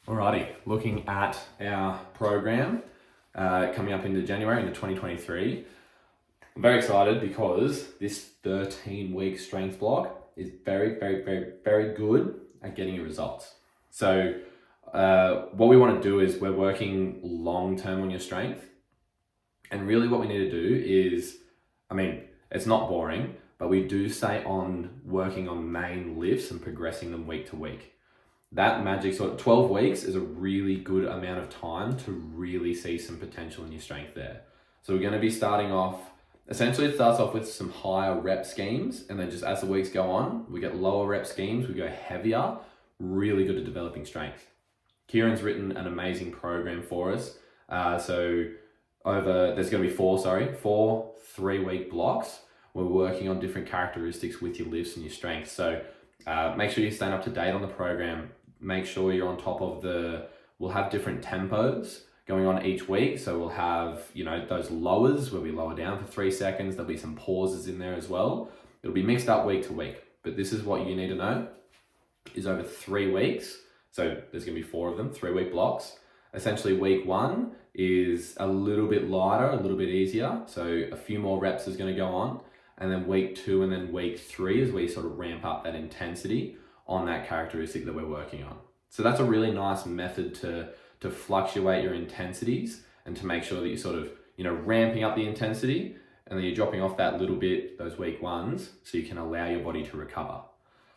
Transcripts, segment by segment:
Alrighty, looking at our program coming up into January, into 2023. I'm very excited because this 13-week strength block is very, very, very, very good at getting your results. So what we want to do is we're working long-term on your strength. And really what we need to do is, it's not boring, but we do stay on working on main lifts and progressing them week to week. That magic sort of 12 weeks is a really good amount of time to really see some potential in your strength there. So we're going to be starting off, essentially it starts off with some higher rep schemes, and then just as the weeks go on, we get lower rep schemes, we go heavier, really good at developing strength. Kieran's written an amazing program for us. There's going to be four 3-week blocks. We're working on different characteristics with your lifts and your strength. So make sure you're staying up to date on the program. Make sure you're on top of we'll have different tempos going on each week. So we'll have, those lowers where we lower down for 3 seconds. There'll be some pauses in there as well. It'll be mixed up week to week, but this is what you need to know is over 3 weeks. So there's going to be 4 of them, 3-week blocks. Essentially week 1 is a little bit lighter, a little bit easier. So a few more reps is going to go on. And then week 2 and then week 3 is where you sort of ramp up that intensity on that characteristic that we're working on. So that's a really nice method to fluctuate your intensities and to make sure that you're sort of, ramping up the intensity and then you're dropping off that little bit, those week 1s, so you can allow your body to recover.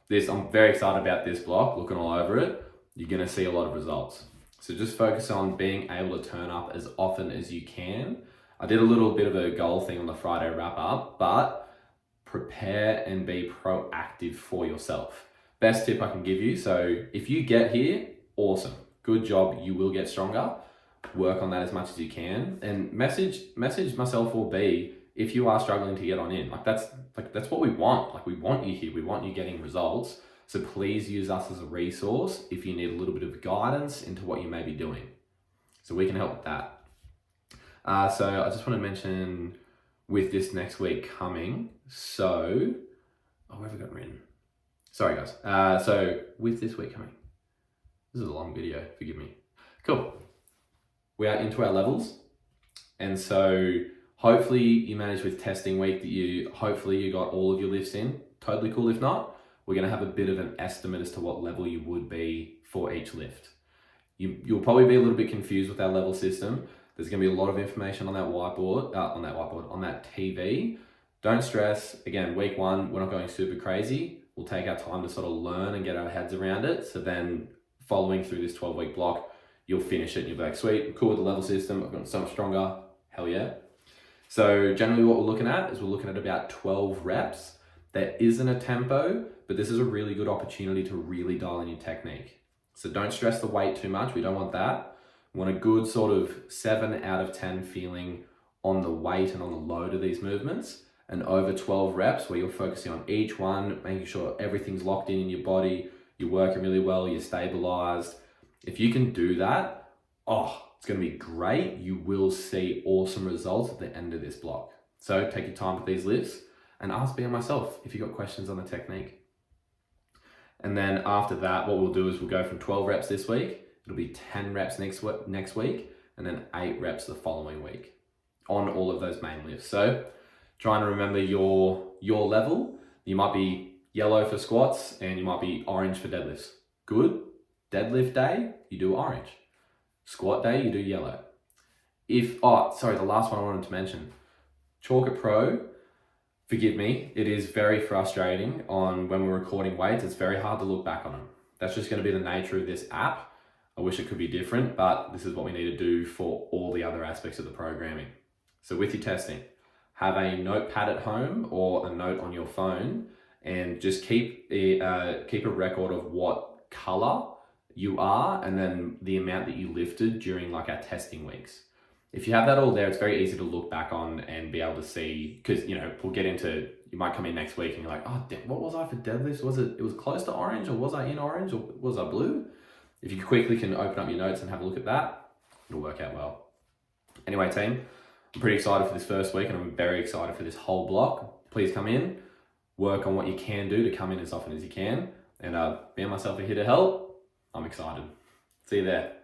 I'm very excited about this block, looking all over it. You're gonna see a lot of results. So just focus on being able to turn up as often as you can. I did a little bit of a goal thing on the Friday wrap up, but prepare and be proactive for yourself. Best tip I can give you. So if you get here, awesome, good job. You will get stronger. Work on that as much as you can, and message myself or B if you are struggling to get on in. That's what we want. We want you here. We want you getting results. So please use us as a resource if you need a little bit of guidance into what you may be doing. So we can help with that. So I just want to mention with this next week coming. So, where have I got written? Sorry guys. So with this week coming, this is a long video, forgive me. Cool. We are into our levels. And so hopefully you managed with testing week that you got all of your lifts in. Totally cool. If not, we're going to have a bit of an estimate as to what level you would be for each lift. You'll probably be a little bit confused with our level system. There's going to be a lot of information on that on that TV. Don't stress. Again, week 1, we're not going super crazy. We'll take our time to sort of learn and get our heads around it. So then following through this 12-week block, you'll finish it and you'll be like, sweet, I'm cool with the level system. I've gotten so much stronger. Hell yeah. So generally what we're looking at is about 12 reps. There isn't a tempo, but this is a really good opportunity to really dial in your technique. So don't stress the weight too much. We don't want that. We want a good sort of 7 out of 10 feeling on the weight and on the load of these movements, and over 12 reps where you're focusing on each one, making sure everything's locked in your body, you're working really well, you're stabilized. If you can do that, it's going to be great. You will see awesome results at the end of this block. So take your time with these lifts and ask me and myself if you've got questions on the technique. And then after that, what we'll do is we'll go from 12 reps this week. It'll be 10 reps next week, and then 8 reps the following week on all of those main lifts. So trying to remember your level. You might be yellow for squats and you might be orange for deadlifts. Good. Deadlift day, you do orange. Squat day, you do yellow. The last one I wanted to mention. Chalk It Pro, forgive me, it is very frustrating when we're recording weights. It's very hard to look back on them. That's just going to be the nature of this app. I wish it could be different, but this is what we need to do for all the other aspects of the programming. So with your testing, have a notepad at home or a note on your phone, and just keep a record of what color you are and then the amount that you lifted during our testing weeks. If you have that all there, it's very easy to look back on and be able to see, because we'll get into, you might come in next week and you're like, what was I for deadlifts? It was close to orange, or was I in orange, or was I blue? If you quickly can open up your notes and have a look at that, it'll work out well. Anyway, team, I'm pretty excited for this first week and I'm very excited for this whole block. Please come in, work on what you can do to come in as often as you can, and me and myself are here to help. I'm excited. See you there.